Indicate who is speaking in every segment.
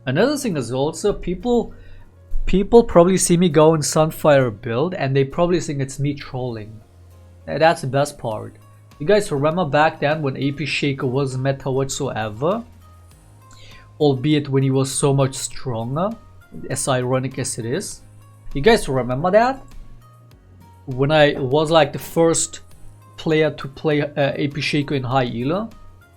Speaker 1: Another thing is also people probably see me go in Sunfire build and they probably think it's me trolling. And that's the best part. You guys remember back then when AP Shaco wasn't meta whatsoever? Albeit when he was so much stronger, as ironic as it is. You guys remember that? When I was like the first player to play AP Shaco in high elo,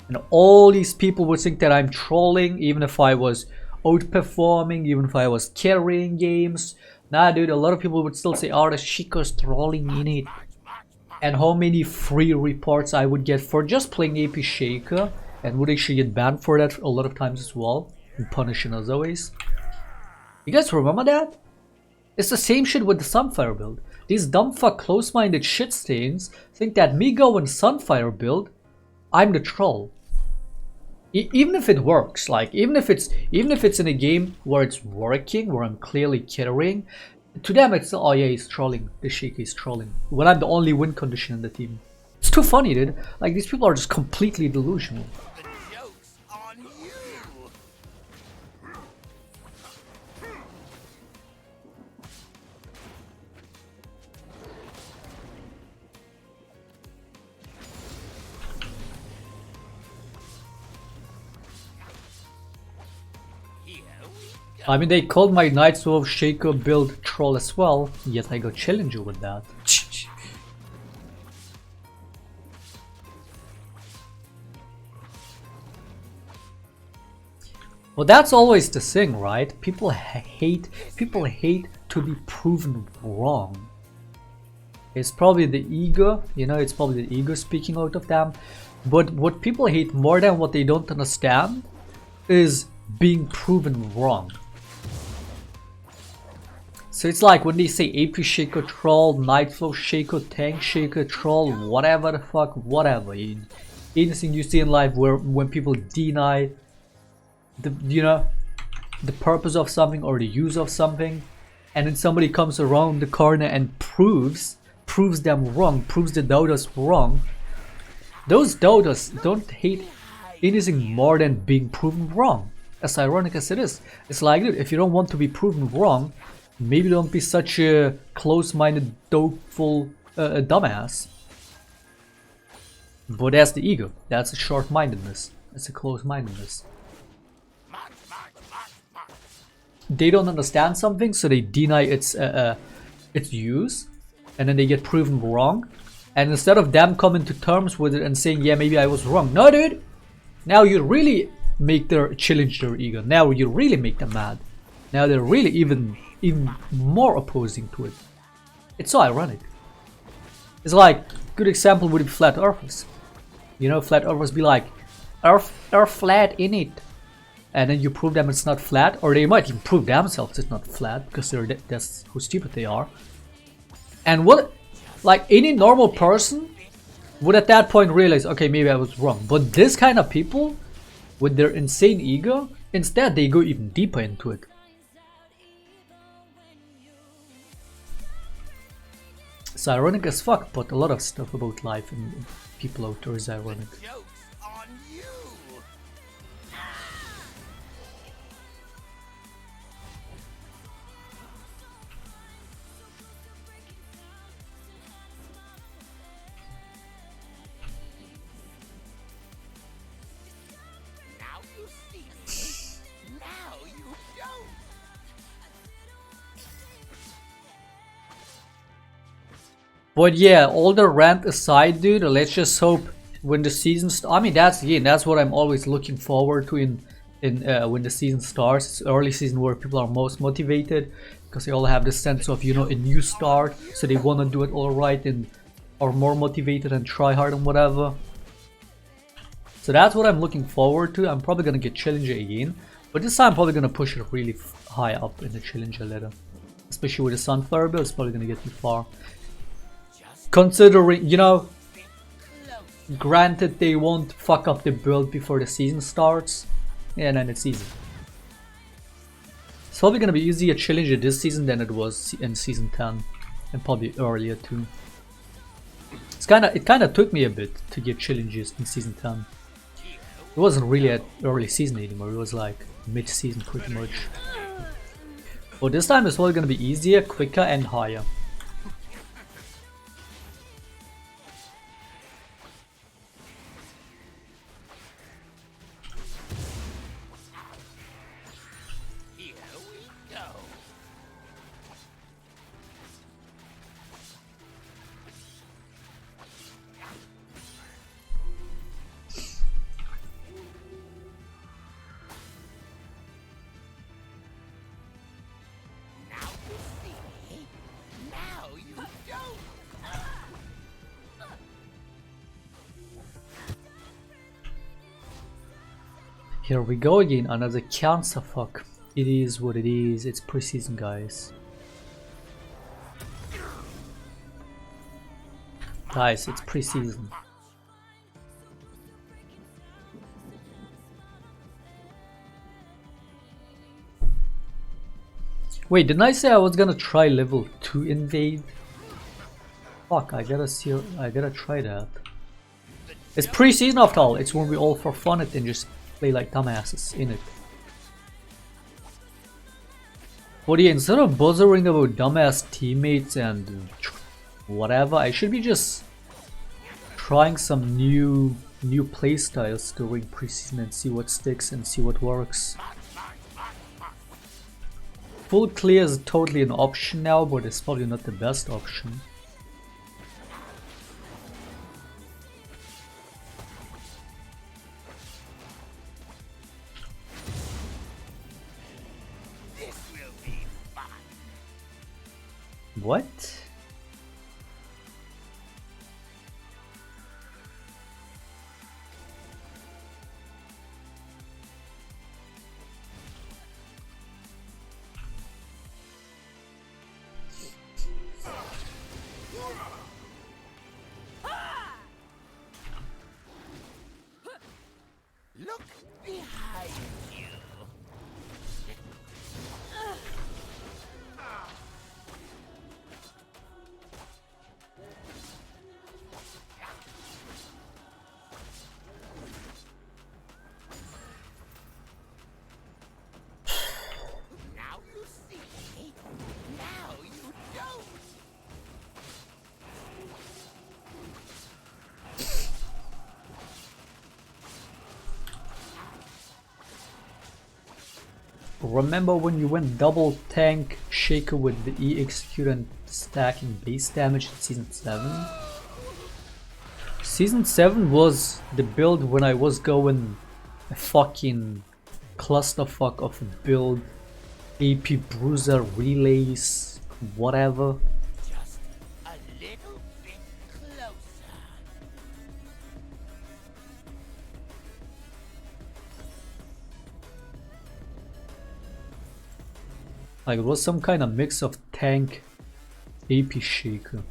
Speaker 1: and all these people would think that I'm trolling, even if I was outperforming, even if I was carrying games. Nah, dude, a lot of people would still say, oh, the Shaco's trolling in it. And how many free reports I would get for just playing AP Shaco, and would actually get banned for that a lot of times as well, and punishing as always. You guys remember that? It's the same shit with the Sunfire build. These dumb fuck close-minded shit stains think that me going Sunfire build, I'm the troll. Even if it works, like even if it's in a game where it's working, where I'm clearly carrying, to them it's oh yeah, he's trolling. The Shaco is trolling. When I'm the only win condition in the team. It's too funny, dude. Like these people are just completely delusional. I mean, they called my Knights of Shaco build troll as well, yet I got challenger with that. Well, that's always the thing, right? People hate to be proven wrong. It's probably the ego, you know, it's probably the ego speaking out of them. But what people hate more than what they don't understand is being proven wrong. So it's like when they say AP Shaco troll, Nightflow Shaco, Tank Shaco troll, whatever the fuck, whatever. Anything you see in life where when people deny the, you know, the purpose of something or the use of something, and then somebody comes around the corner and proves them wrong, proves the doubters wrong. Those doubters don't hate anything more than being proven wrong. As ironic as it is, it's like, dude, if you don't want to be proven wrong, maybe don't be such a close-minded, doubtful dumbass. But that's the ego. That's a short-mindedness. That's a close-mindedness. They don't understand something, so they deny its use, and then they get proven wrong. And instead of them coming to terms with it and saying, yeah, maybe I was wrong. No, dude! Now you really make their challenge their ego. Now you really make them mad. Now they're really even more opposing to it. It's so ironic. It's like, good example would be flat earthers. You know, flat earthers be like, Earth flat in it. And then you prove them it's not flat, or they might even prove themselves it's not flat because that's how stupid they are. And what, like any normal person would at that point realize, okay, maybe I was wrong. But this kind of people with their insane ego, instead they go even deeper into it. It's ironic as fuck, but a lot of stuff about life and people out there is ironic. But yeah, all the rant aside, dude, let's just hope when the season I mean, that's what I'm always looking forward to in when the season starts. It's early season where people are most motivated because they all have this sense of, you know, a new start, so they want to do it all right and are more motivated and try hard and whatever. So that's what I'm looking forward to. I'm probably gonna get challenger again, but this time I'm probably gonna push it really high up in the challenger ladder, especially with the Sunfire build. It's probably gonna get me far. Considering, you know, granted they won't fuck up the build before the season starts, and then it's easy. It's probably gonna be easier challenger this season than it was in season 10, and probably earlier too. It kind of took me a bit to get challenges in season 10. It wasn't really at early season anymore, it was like mid-season pretty much. But this time it's all gonna be easier, quicker and higher. Here we go again, another cancer fuck. It is what it is, it's preseason guys. Guys, it's preseason. Wait, didn't I say I was gonna try level 2 invade? Fuck, I gotta try that. It's preseason after all, it's when we all for fun it and just play like dumbasses in it. But yeah, instead of bothering about dumbass teammates and whatever, I should be just trying some new playstyles during preseason and see what sticks and see what works. Full clear is totally an option now, but it's probably not the best option. What?
Speaker 2: Look behind you. Now you see. Now you don't.
Speaker 1: Remember when you went double tank Shaco with the E execute and stacking base damage in Season 7? Season 7 was the build when I was going a fucking clusterfuck of a build, AP bruiser, relays, whatever.
Speaker 2: Just a little bit closer.
Speaker 1: Like it was some kind of mix of tank AP Shaco.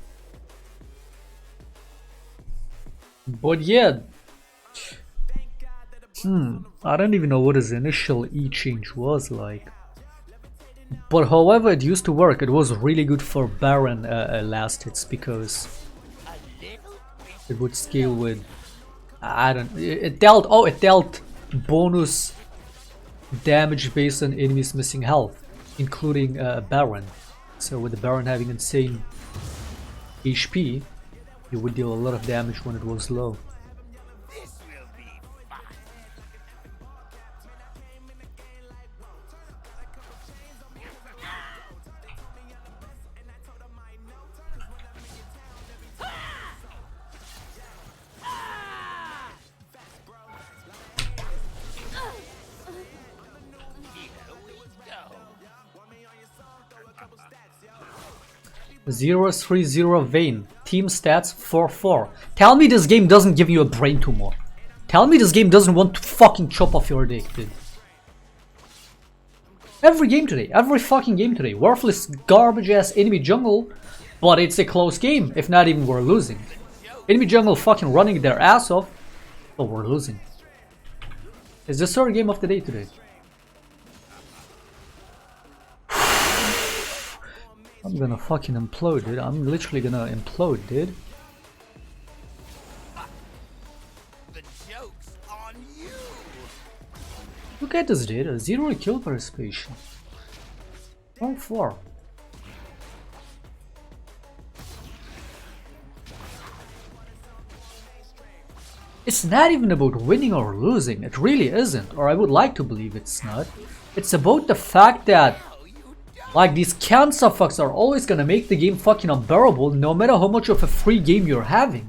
Speaker 1: But yeah, I don't even know what his initial E change was like. But however it used to work, it was really good for Baron last hits because it would scale with, it dealt bonus damage based on enemies missing health, including Baron. So with the Baron having insane HP, you would deal a lot of damage when it was low.
Speaker 2: This will be fun.
Speaker 1: 030 Vayne. Team stats 4-4. Tell me this game doesn't give you a brain tumor. Tell me this game doesn't want to fucking chop off your dick, dude. Every game today, every fucking game today. Worthless garbage ass enemy jungle, but it's a close game. If not even we're losing. Enemy jungle fucking running their ass off, but we're losing. It's the third game of the day today. I'm gonna fucking implode, dude. I'm literally gonna implode, dude.
Speaker 2: The joke's on you.
Speaker 1: Look at this data, 0 kill participation. All 4. It's not even about winning or losing, it really isn't, or I would like to believe it's not. It's about the fact that like these cancer fucks are always gonna make the game fucking unbearable no matter how much of a free game you're having.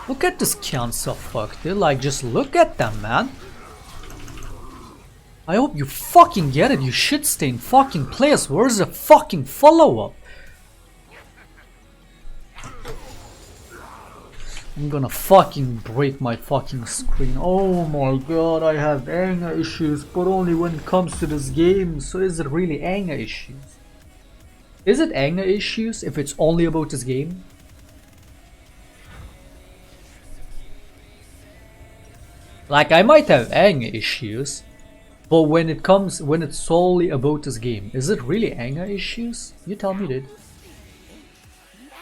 Speaker 1: Look at this cancer fuck, dude. Like, just look at them, man. I hope you fucking get it, you shit-stained fucking players. Where's the fucking follow-up? I'm gonna fucking break my fucking screen. Oh my god, I have anger issues, but only when it comes to this game. So is it really anger issues? Is it anger issues if it's only about this game? Like, I might have anger issues, but when it's solely about this game, is it really anger issues? You tell me, dude.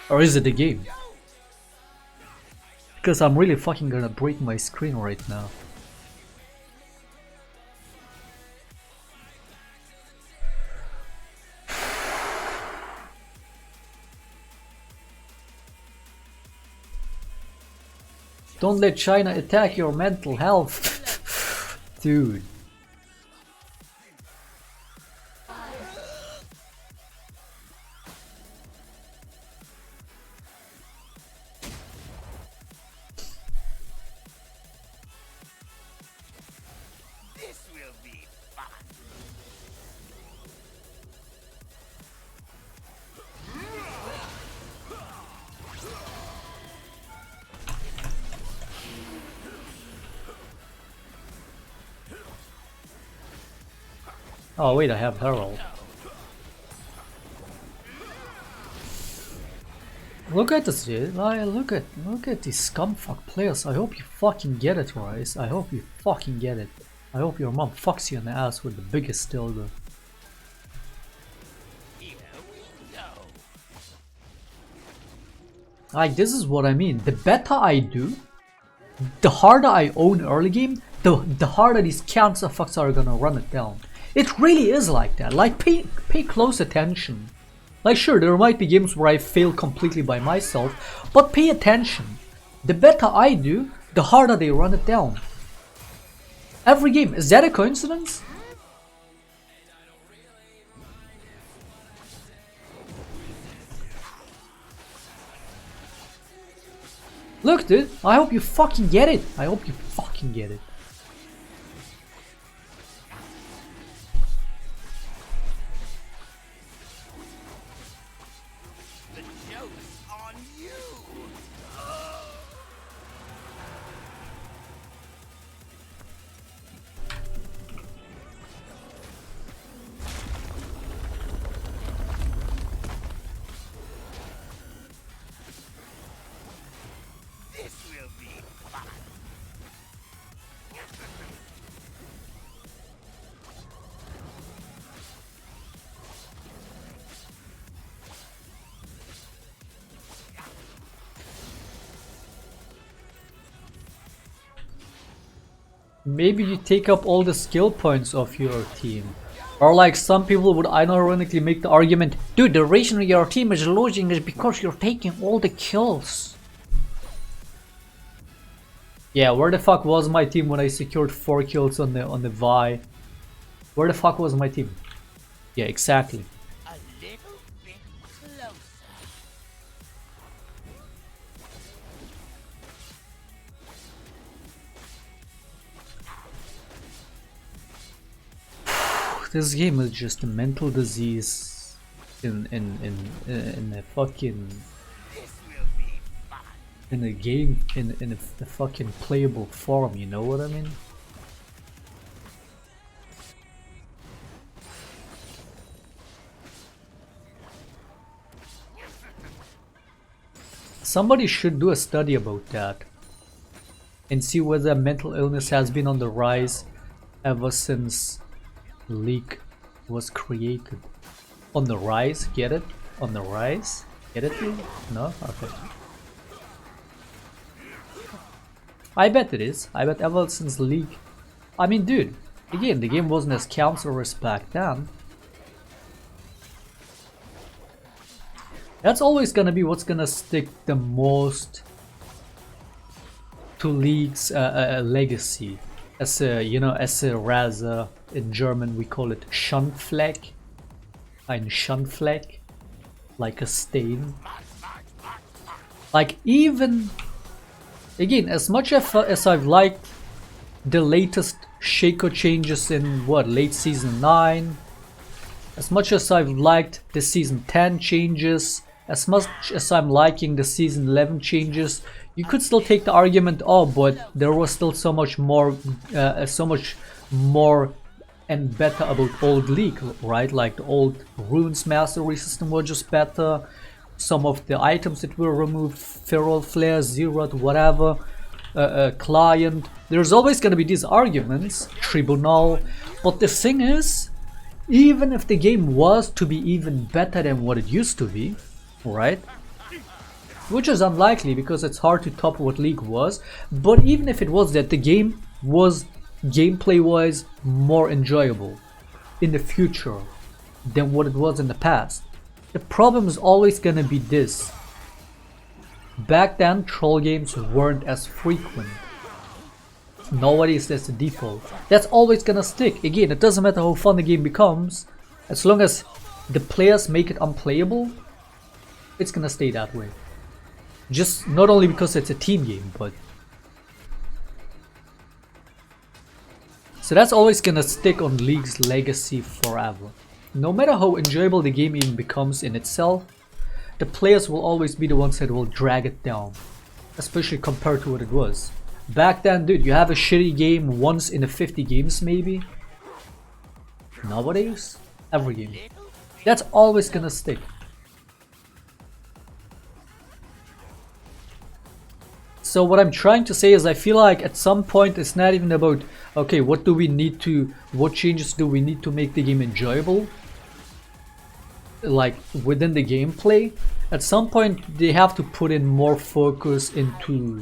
Speaker 1: Or is it the game? Because I'm really fucking gonna break my screen right now. Don't let China attack your mental health. Dude.
Speaker 2: This will be fun.
Speaker 1: Oh wait, I have Herald. Look at this, dude. Like, look at these scumfuck players. I hope you fucking get it, Rice. I hope you fucking get it. I hope your mom fucks you in the ass with the biggest dildo.
Speaker 2: Here we go.
Speaker 1: Like, this is what I mean. The better I do, the harder I own early game, the harder these cancer fucks are gonna run it down. It really is like that. Like, pay close attention. Like, sure, there might be games where I fail completely by myself, but pay attention. The better I do, the harder they run it down. Every game. Is that a coincidence? Look, dude, I hope you fucking get it. I hope you fucking get it.
Speaker 2: The joke's on you. This will be fun.
Speaker 1: Maybe you take up all the skill points of your team. Or like some people would unironically make the argument, dude, the reason your team is losing is because you're taking all the kills. Yeah, where the fuck was my team when I secured 4 kills on the Vi? Where the fuck was my team? Yeah, exactly.
Speaker 2: A little bit closer.
Speaker 1: This game is just a mental disease in a fucking
Speaker 2: This will be fun.
Speaker 1: in a game in a fucking playable form, you know what I mean? Somebody should do a study about that and see whether mental illness has been on the rise ever since the league was created. On the rise, get it? On the rise? Get it? No? Okay. I bet it is. I bet ever since League. I mean, dude, again, the game wasn't as cancerous back then. That's always gonna be what's gonna stick the most to League's legacy. As a, you know, as a Raza, in German we call it Schandfleck. Ein Schandfleck. Like a stain. Like, even again, as much as I've liked the latest Shaco changes in what, late season 9, as much as I've liked the season 10 changes, as much as I'm liking the season 11 changes, you could still take the argument, oh, but there was still so much more and better about old League, right? Like the old runes mastery system was just better. Some of the items that were removed, feral flare, zeroed, whatever, client. There's always going to be these arguments, tribunal. But the thing is, even if the game was to be even better than what it used to be, right? Which is unlikely because it's hard to top what League was. But even if it was that, the game was gameplay-wise more enjoyable in the future than what it was in the past. The problem is always gonna be this. Back then, troll games weren't as frequent. Nowadays, that's the default. That's always gonna stick. Again, it doesn't matter how fun the game becomes, as long as the players make it unplayable, it's gonna stay that way. Just not only because it's a team game, but so that's always gonna stick on League's legacy forever. No matter how enjoyable the game even becomes in itself, the players will always be the ones that will drag it down, especially compared to what it was. Back then, dude, you have a shitty game once in a 50 games maybe. Nowadays, every game. That's always gonna stick. So what I'm trying to say is, I feel like at some point it's not even about, okay, what changes do we need to make the game enjoyable? Like within the gameplay, at some point they have to put in more focus into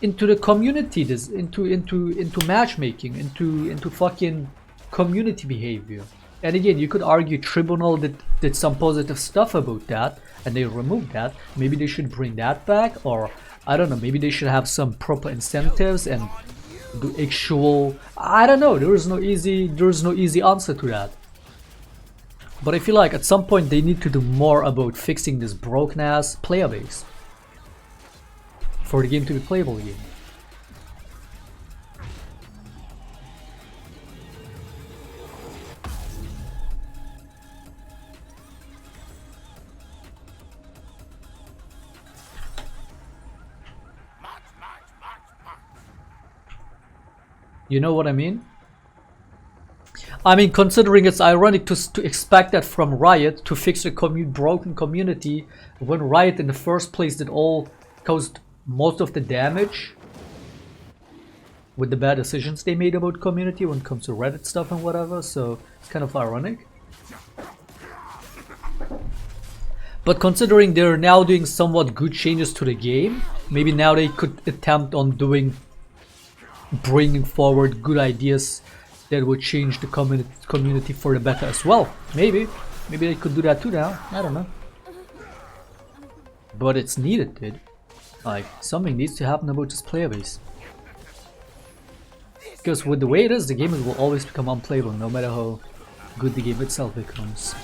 Speaker 1: the community, into matchmaking, into fucking community behavior. And again, you could argue Tribunal did some positive stuff about that, and they removed that. Maybe they should bring that back, or I don't know, maybe they should have some proper incentives and do actual, I don't know, there is no easy answer to that. But I feel like at some point they need to do more about fixing this broken ass player base for the game to be playable again. You know what I mean? I mean, considering it's ironic to expect that from Riot to fix a broken community, when Riot in the first place did all caused most of the damage with the bad decisions they made about community when it comes to Reddit stuff and whatever, so it's kind of ironic. But considering they're now doing somewhat good changes to the game, maybe now they could attempt on bringing forward good ideas that would change the community for the better as well. Maybe they could do that too now. I don't know. But it's needed, dude. Like, something needs to happen about this player base. Because with the way it is, the game will always become unplayable, no matter how good the game itself becomes.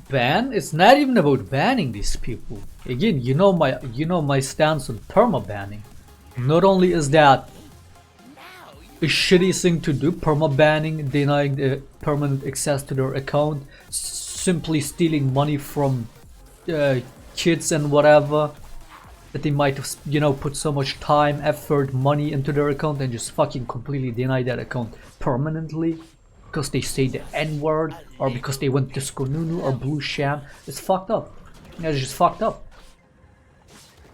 Speaker 1: ban. It's not even about banning these people. Again, you know my stance on perma banning. Not only is that a shitty thing to do, perma banning, denying the permanent access to their account, simply stealing money from kids and whatever that they might have, you know, put so much time, effort, money into their account and just fucking completely deny that account permanently because they say the N-word or because they went to Skonunu or Blue Sham. It's fucked up. It's just fucked up.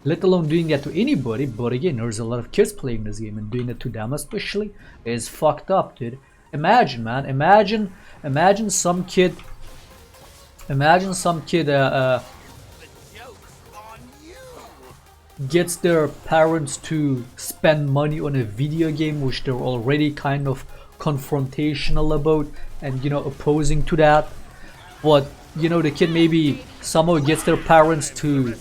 Speaker 1: Let alone doing that to anybody, but again, there's a lot of kids playing this game and doing it to them especially is fucked up, dude. Imagine, man, imagine some kid gets their parents to spend money on a video game which they're already kind of confrontational about and, you know, opposing to that, but, you know, the kid maybe somehow gets their parents to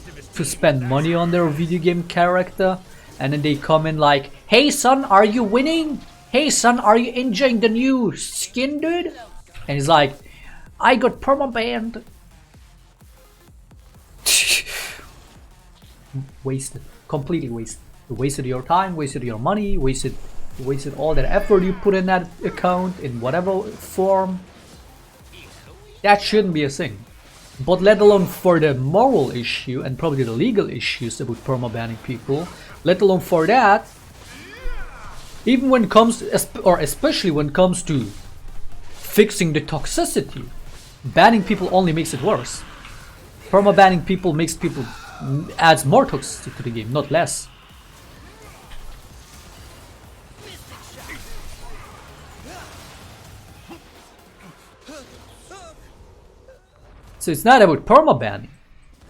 Speaker 1: spend money on their video game character, and then they come in like, hey son, are you winning? Hey son, are you enjoying the new skin, dude? And he's like, I got permabanned. Wasted. Completely wasted. You wasted your time, wasted your money, wasted all that effort you put in that account in whatever form. That shouldn't be a thing. But let alone for the moral issue and probably the legal issues about permabanning people, let alone for that, even when it comes, or especially when it comes to fixing the toxicity, banning people only makes it worse. Permabanning people makes people, adds more toxicity to the game, not less. So it's not about permabanning.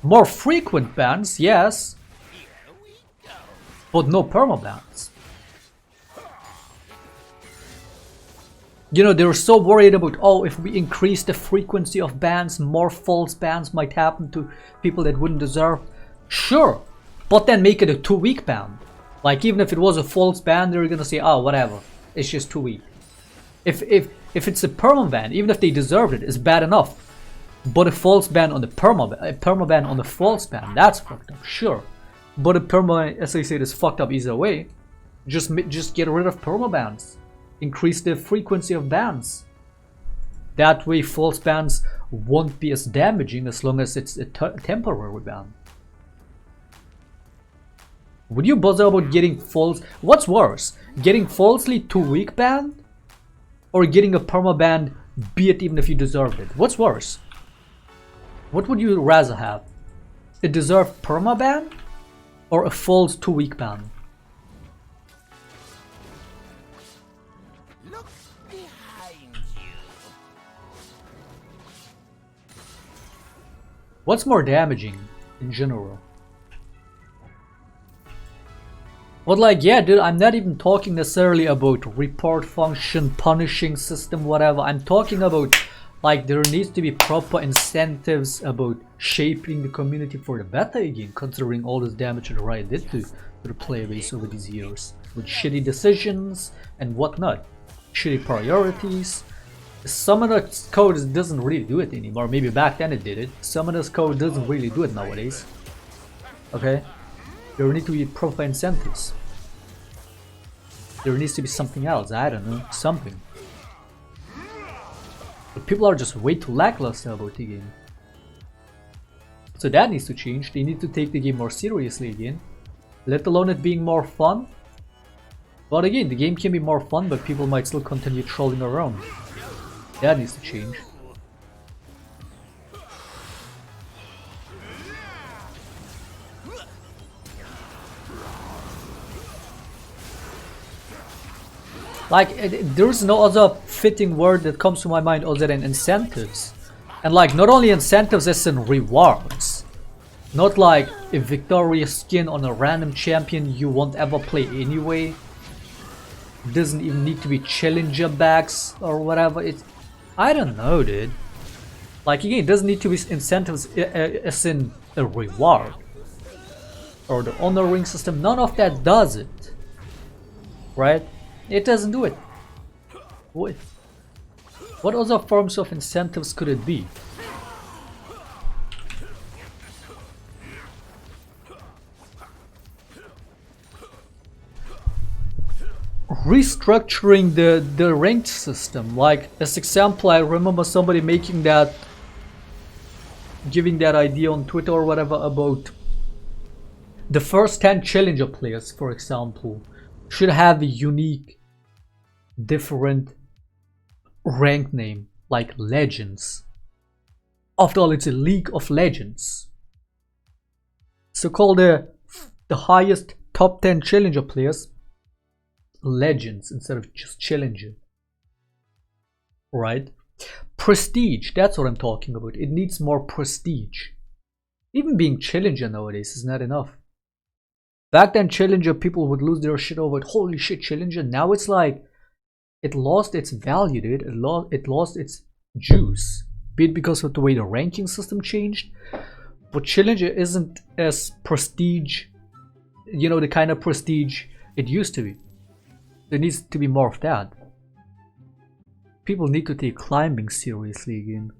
Speaker 1: More frequent bans, yes, but no permabans. You know, they were so worried about, oh, if we increase the frequency of bans, more false bans might happen to people that wouldn't deserve. Sure, but then make it a 2-week ban. Like, even if it was a false ban, they're gonna say, oh, whatever, it's just 2 weeks. If it's a permaban, even if they deserved it, it's bad enough. But a false ban on the permaban on the false ban, that's fucked up, sure. But a perma, as I said, is fucked up either way. Just get rid of permabans. Increase the frequency of bans. That way false bans won't be as damaging as long as it's a temporary ban. Would you bother about getting false? What's worse? Getting falsely 2-week banned? Or getting a permaban, be it even if you deserved it? What's worse? What would you rather have? A deserved permaban or a false 2-week ban?
Speaker 2: Look behind you.
Speaker 1: What's more damaging in general? But like, yeah, dude, I'm not even talking necessarily about report function, punishing system, whatever. I'm talking about, like, there needs to be proper incentives about shaping the community for the better again, considering all this damage that Riot did to the player base over these years. With shitty decisions and whatnot. Shitty priorities. Summoner's code doesn't really do it anymore. Maybe back then it did it. Summoner's code doesn't really do it nowadays. Okay? There need to be proper incentives. There needs to be something else, I don't know, something. But people are just way too lackluster about the game. So that needs to change. They need to take the game more seriously again. Let alone it being more fun. But again, the game can be more fun, but people might still continue trolling around. That needs to change. Like, there's no other fitting word that comes to my mind other than incentives. And like, not only incentives as in rewards. Not like a victorious skin on a random champion you won't ever play anyway. Doesn't even need to be challenger bags or whatever. It's, I don't know, dude. Like, again, it doesn't need to be incentives as in a reward. Or the honor ring system, none of that does it. Right? It doesn't do it. What other forms of incentives could it be? restructuring the ranked system. Like, as example, I remember somebody making that, giving that idea on Twitter or whatever about the first 10 challenger players, for example, should have a unique, different rank name, like Legends. After all, it's a League of Legends. So call the highest top 10 challenger players Legends instead of just Challenger. Right? Prestige, that's what I'm talking about. It needs more prestige. Even being Challenger nowadays is not enough. Back then, Challenger, people would lose their shit over it. Holy shit, Challenger. Now it's like, it lost its value, dude. It lost its juice. Be it because of the way the ranking system changed. But Challenger isn't as prestige, you know, the kind of prestige it used to be. There needs to be more of that. People need to take climbing seriously again.